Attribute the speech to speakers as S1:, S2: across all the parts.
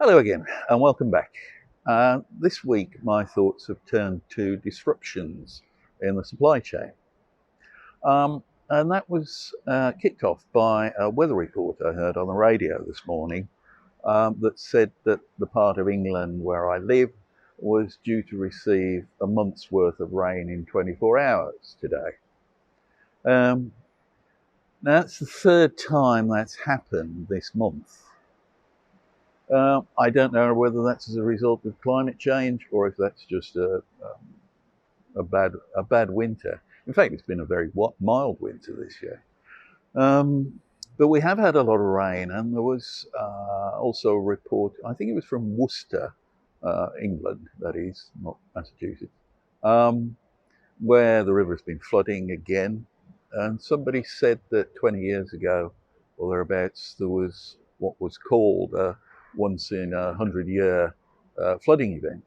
S1: Hello again, and welcome back. This week, my thoughts have turned to disruptions in the supply chain. And that was kicked off by a weather report I heard on the radio this morning that said that the part of England where I live was due to receive a month's worth of rain in 24 hours today. Now, that's the third time that's happened this month. I don't know whether that's as a result of climate change or if that's just a bad winter. In fact, it's been a very mild winter this year. But we have had a lot of rain, and there was also a report, I think it was from Worcester, England, that is, not Massachusetts, where the river's been flooding again. And somebody said that 20 years ago, or thereabouts, there was what was called a once in 100-year flooding event.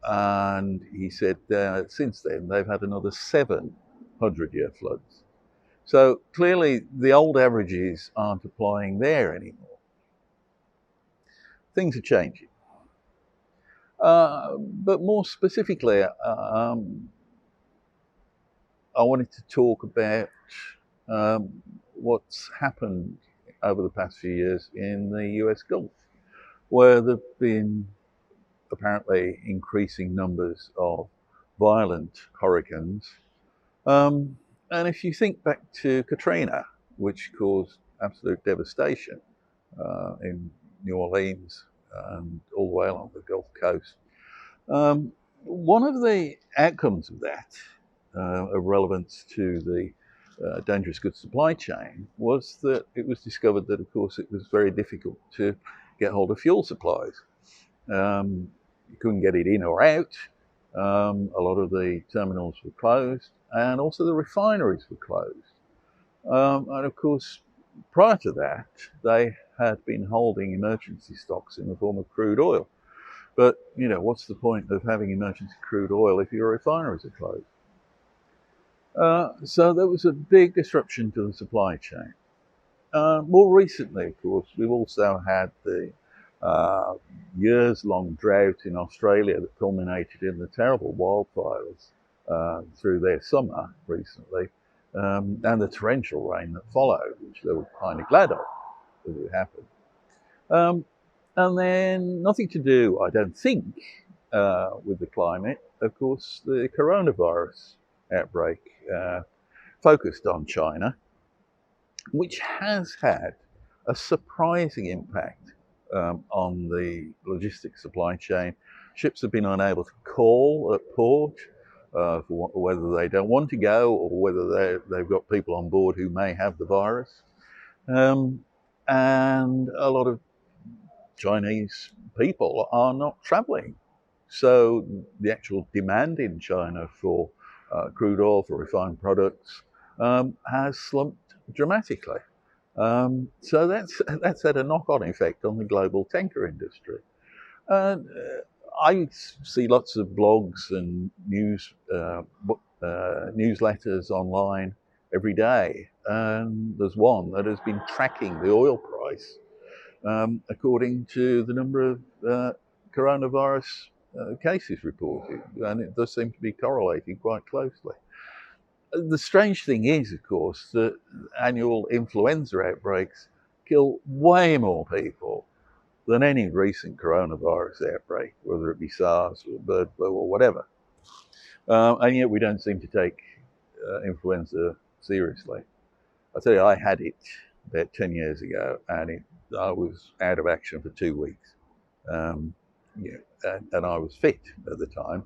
S1: And he said since then they've had another 7 100-year floods. So clearly the old averages aren't applying there anymore. Things are changing. But more specifically, I wanted to talk about what's happened over the past few years in the US Gulf, where there have been apparently increasing numbers of violent hurricanes. And if you think back to Katrina, which caused absolute devastation in New Orleans and all the way along the Gulf Coast, one of the outcomes of that, of relevance to the dangerous goods supply chain, was that it was discovered that, of course, it was very difficult to get hold of fuel supplies. You couldn't get it in or out. A lot of the terminals were closed, and also the refineries were closed. And of course, prior to that, they had been holding emergency stocks in the form of crude oil. But, you know, what's the point of having emergency crude oil if your refineries are closed? So there was a big disruption to the supply chain. More recently, of course, we've also had the years-long drought in Australia that culminated in the terrible wildfires through their summer recently, and the torrential rain that followed, which they were kind of glad of as it happened. And then nothing to do, I don't think, with the climate. Of course, the coronavirus outbreak focused on China, which has had a surprising impact on the logistics supply chain. Ships have been unable to call at port for whether they don't want to go or whether they've got people on board who may have the virus. And a lot of Chinese people are not traveling. So the actual demand in China for crude oil, for refined products, has slumped dramatically. So that's had a knock-on effect on the global tanker industry. I see lots of blogs and newsletters online every day, and there's one that has been tracking the oil price according to the number of coronavirus cases reported, and it does seem to be correlating quite closely. The strange thing is, of course, that annual influenza outbreaks kill way more people than any recent coronavirus outbreak, whether it be SARS or bird flu or whatever. And yet we don't seem to take influenza seriously. I tell you, I had it about 10 years ago, and I was out of action for 2 weeks. And I was fit at the time.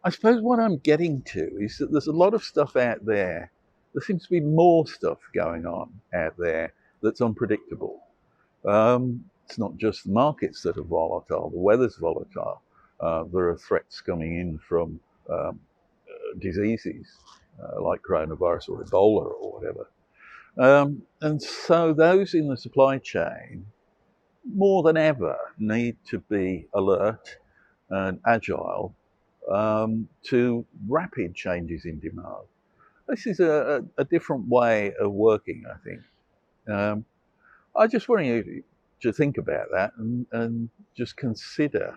S1: I suppose what I'm getting to is that there's a lot of stuff out there. There seems to be more stuff going on out there that's unpredictable. It's not just the markets that are volatile, the weather's volatile. There are threats coming in from diseases like coronavirus or Ebola or whatever. And so those in the supply chain, more than ever, need to be alert and agile to rapid changes in demand. This is a different way of working, I think. I just want you to think about that and just consider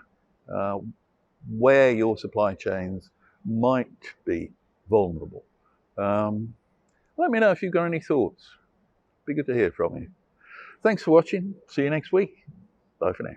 S1: where your supply chains might be vulnerable. Let me know if you've got any thoughts. Be good to hear from you. Thanks for watching. See you next week. Bye for now.